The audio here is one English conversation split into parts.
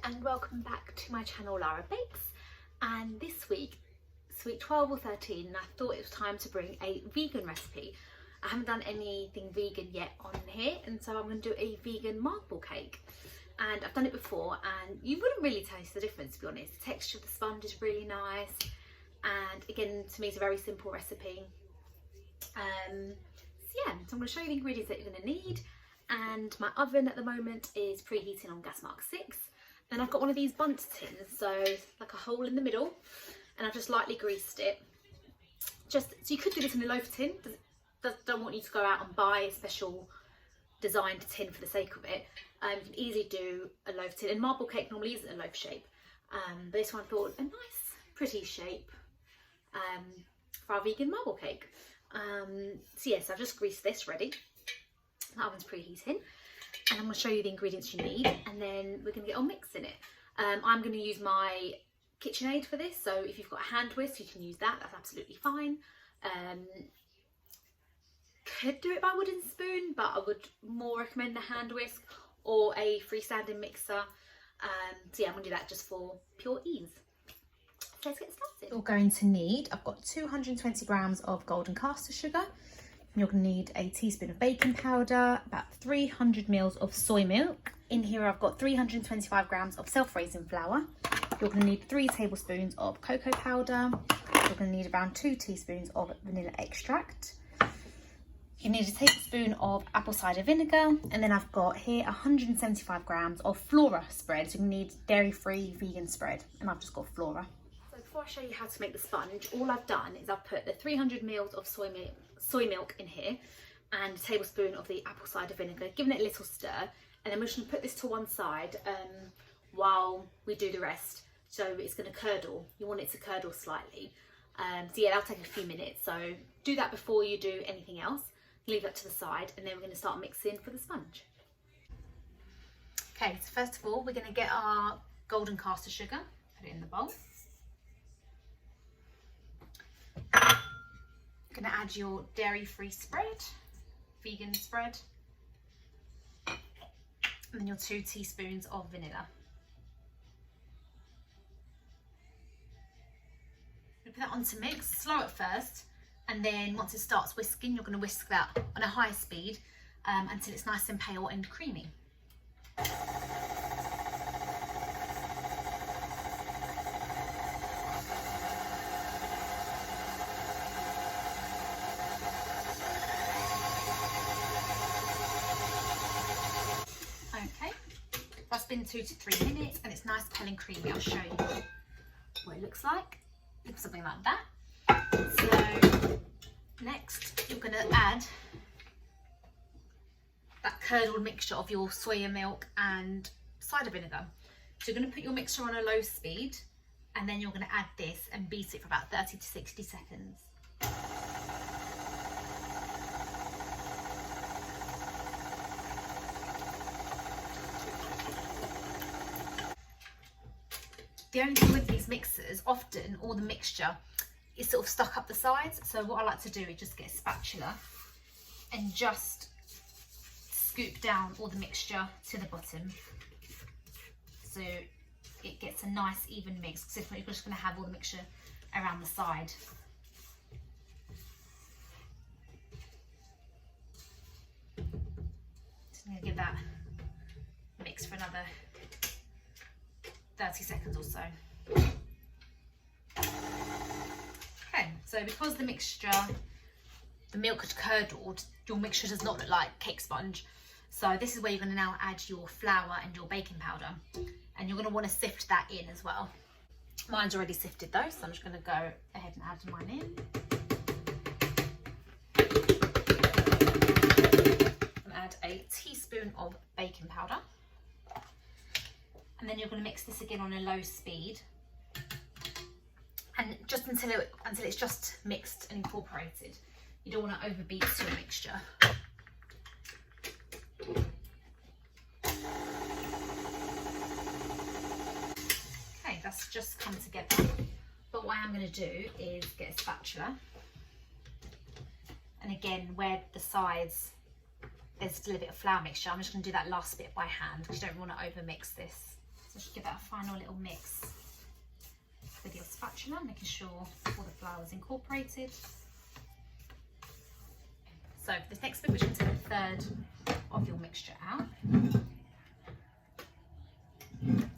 and welcome back to my channel Lara Bakes. And this week, it's week 12 or 13, and I thought it was time to bring a vegan recipe. I haven't done anything vegan yet on here, and so I'm going to do a vegan marble cake. And I've done it before, and you wouldn't really taste the difference, to be honest. The texture of the sponge is really nice, and again, to me, it's a very simple recipe. So I'm going to show you the ingredients that you're going to need. And my oven at the moment is preheating on gas mark 6. And I've got one of these bundt tins, so like a hole in the middle, and I've just lightly greased it. So you could do this in a loaf tin. Don't want you to go out and buy a special designed tin for the sake of it. You can easily do a loaf tin, and marble cake normally isn't a loaf shape, but this one I thought a nice pretty shape for our vegan marble cake. So yes, I've just greased this ready. The oven's preheating, and I'm going to show you the ingredients you need, and then we're going to get on mixing it. I'm going to use my KitchenAid for this, so if you've got a hand whisk, you can use that. That's absolutely fine. Could do it by wooden spoon, but I would more recommend a hand whisk or a freestanding mixer. So yeah, I'm going to do that just for pure ease. So let's get started. You're going to need, I've got 220 grams of golden caster sugar. You're going to need a teaspoon of baking powder, about 300 mils of soy milk. In here I've got 325 grams of self-raising flour. You're going to need 3 tablespoons of cocoa powder. You're going to need around 2 teaspoons of vanilla extract. You need a tablespoon of apple cider vinegar. And then I've got here 175 grams of flora spread. So you need dairy-free vegan spread. And I've just got flora. So before I show you how to make the sponge, all I've done is I've put the 300 mils of soy milk in here and a tablespoon of the apple cider vinegar, giving it a little stir, and then we're just going to put this to one side while we do the rest. So it's going to curdle. You want it to curdle slightly. So yeah, that'll take a few minutes. So do that before you do anything else. Leave that to the side, and then we're going to start mixing for the sponge. Okay, so first of all, we're going to get our golden caster sugar, put it in the bowl. Going to add your dairy-free spread, vegan spread, and then your 2 teaspoons of vanilla. You put that on to mix, slow at first, and then once it starts whisking, you're going to whisk that on a high speed until it's nice and pale and creamy. Okay, that's been 2 to 3 minutes, and it's nice, pale and creamy. I'll show you what it looks like. Looks something like that. So next, you're going to add that curdled mixture of your soya milk and cider vinegar. So you're going to put your mixture on a low speed, and then you're going to add this and beat it for about 30 to 60 seconds. The only thing with these mixers, often all the mixture is sort of stuck up the sides. So what I like to do is just get a spatula and just scoop down all the mixture to the bottom, so it gets a nice even mix, because if not, you're just going to have all the mixture around the side. So I'm going to give that mix for another 30 seconds or so. Okay, so because the milk had curdled, your mixture does not look like cake sponge. So this is where you're going to now add your flour and your baking powder, and you're going to want to sift that in as well. Mine's already sifted though, so I'm just going to go ahead and add mine in. And add a teaspoon of baking powder. And then you're going to mix this again on a low speed, and just until it's just mixed and incorporated. You don't want to overbeat your mixture. Okay, that's just come together. But what I'm going to do is get a spatula, and again, where the sides there's still a bit of flour mixture, I'm just going to do that last bit by hand, because you don't want to over mix this. So So just give that a final little mix with your spatula, making sure all the flour is incorporated. So for this next bit, we're just going to take a third of your mixture out.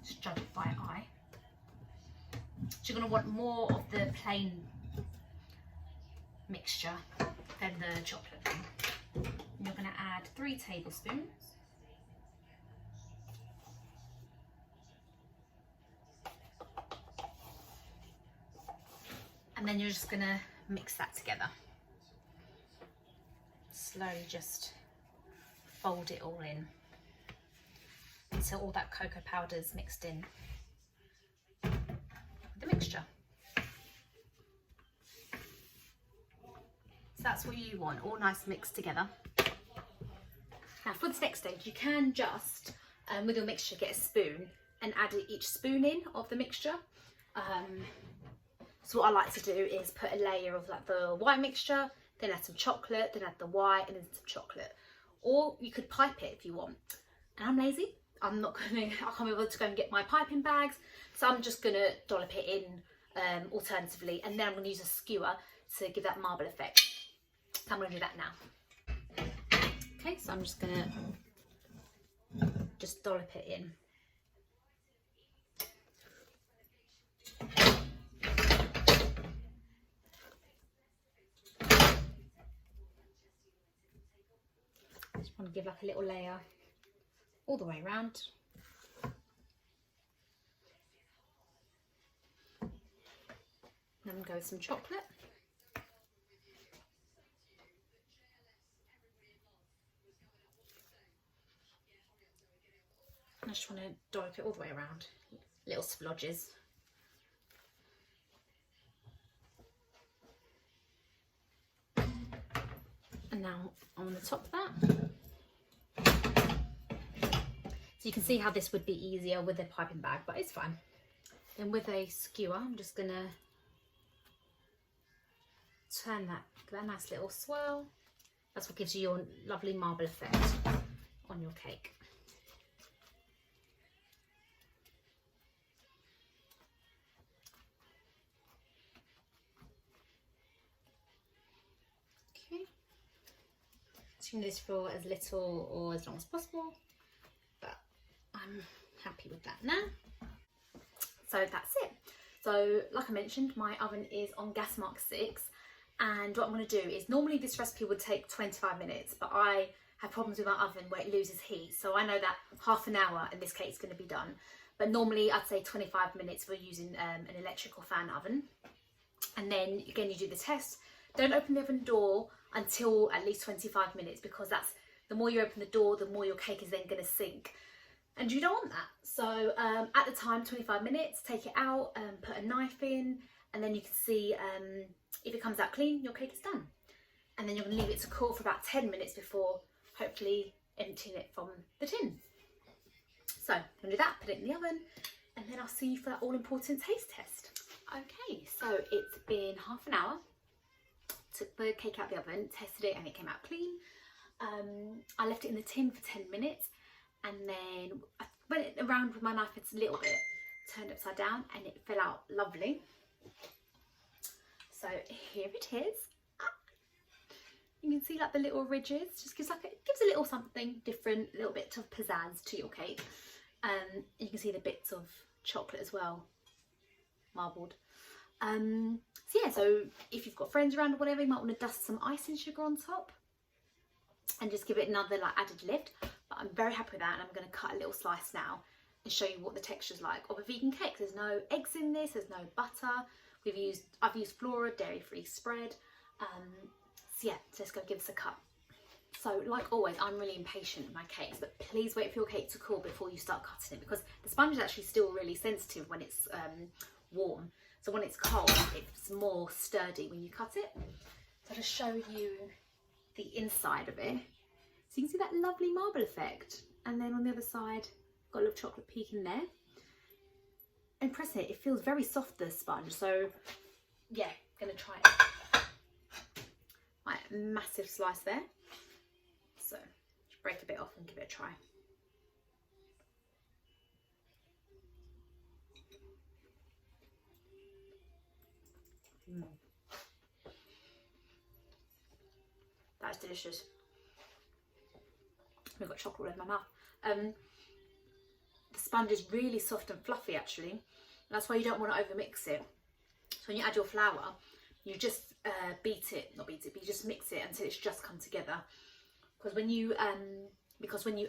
Just judge it by eye. So you're going to want more of the plain mixture than the chocolate thing. And you're going to add 3 tablespoons. And then you're just going to mix that together. Slowly just fold it all in until all that cocoa powder is mixed in with the mixture. So that's what you want, all nice mixed together. Now for this next stage, you can just, with your mixture, get a spoon and add each spoon in of the mixture. So what I like to do is put a layer of like the white mixture, then add some chocolate, then add the white, and then some chocolate. Or you could pipe it if you want. And I'm lazy. I can't be able to go and get my piping bags. So I'm just gonna dollop it in alternatively, and then I'm gonna use a skewer to give that marble effect. So I'm gonna do that now. Okay, so I'm just gonna just dollop it in. Just want to give like a little layer all the way around. Then I'm going to go with some chocolate. I just want to dollop it all the way around, little splodges. And now I'm going to top that. So you can see how this would be easier with a piping bag, but it's fine. Then with a skewer, I'm just going to turn that, give that a nice little swirl. That's what gives you your lovely marble effect on your cake. Okay. So you can do this for as little or as long as possible, but I'm happy with that now. So that's it. So like I mentioned, my oven is on gas mark 6, and what I'm going to do is, normally this recipe would take 25 minutes, but I have problems with my oven where it loses heat, so I know that half an hour in this case is going to be done. But normally I'd say 25 minutes if we're using an electrical fan oven. And then again, you do the test. Don't open the oven door until at least 25 minutes, because that's, the more you open the door, the more your cake is then going to sink. And you don't want that. So at the time, 25 minutes, take it out, put a knife in, and then you can see if it comes out clean, your cake is done. And then you're going to leave it to cool for about 10 minutes before hopefully emptying it from the tin. So I'm going to do that, put it in the oven, and then I'll see you for that all important taste test. Okay, so it's been half an hour. Took the cake out of the oven, tested it, and it came out clean. I left it in the tin for 10 minutes, and then I went around with my knife a little bit, turned it upside down, and it fell out lovely. So here it is. You can see like the little ridges, just gives a little something different, a little bit of pizzazz to your cake. You can see the bits of chocolate as well, marbled. So yeah, so if you've got friends around or whatever, you might want to dust some icing sugar on top and just give it another like added lift. But I'm very happy with that, and I'm going to cut a little slice now and show you what the texture's like of a vegan cake. There's no eggs in this, there's no butter. I've used Flora dairy-free spread. So yeah, so let's go give this a cut. So like always, I'm really impatient with my cakes, but please wait for your cake to cool before you start cutting it, because the sponge is actually still really sensitive when it's warm. So when it's cold, it's more sturdy when you cut it. So to show you the inside of it, so you can see that lovely marble effect. And then on the other side, got a little chocolate peak in there. And pressing it, it feels very soft, the sponge. So yeah, gonna try it. Right, massive slice there. So just break a bit off and give it a try. That's delicious. I've got chocolate in my mouth. The sponge is really soft and fluffy actually. That's why you don't want to overmix it. So when you add your flour, you just not beat it, but you just mix it until it's just come together. Because when you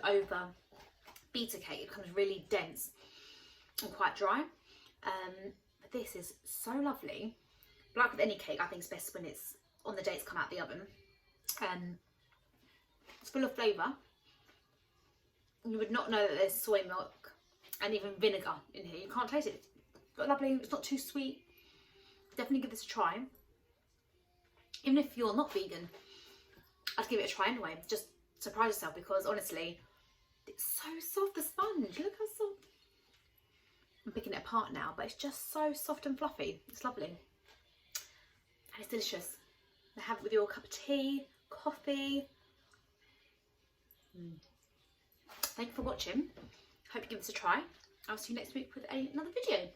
over beat a cake, it becomes really dense and quite dry. But this is so lovely. But like with any cake, I think it's best when it's on the day it's come out the oven. It's full of flavour. You would not know that there's soy milk and even vinegar in here. You can't taste it. It's got lovely. It's not too sweet. Definitely give this a try. Even if you're not vegan, I'd give it a try anyway. Just surprise yourself, because honestly, it's so soft, the sponge. Look how soft. I'm picking it apart now, but it's just so soft and fluffy. It's lovely. And it's delicious. And have it with your cup of tea, coffee. Thank you for watching. Hope you give this a try. I'll see you next week with another video.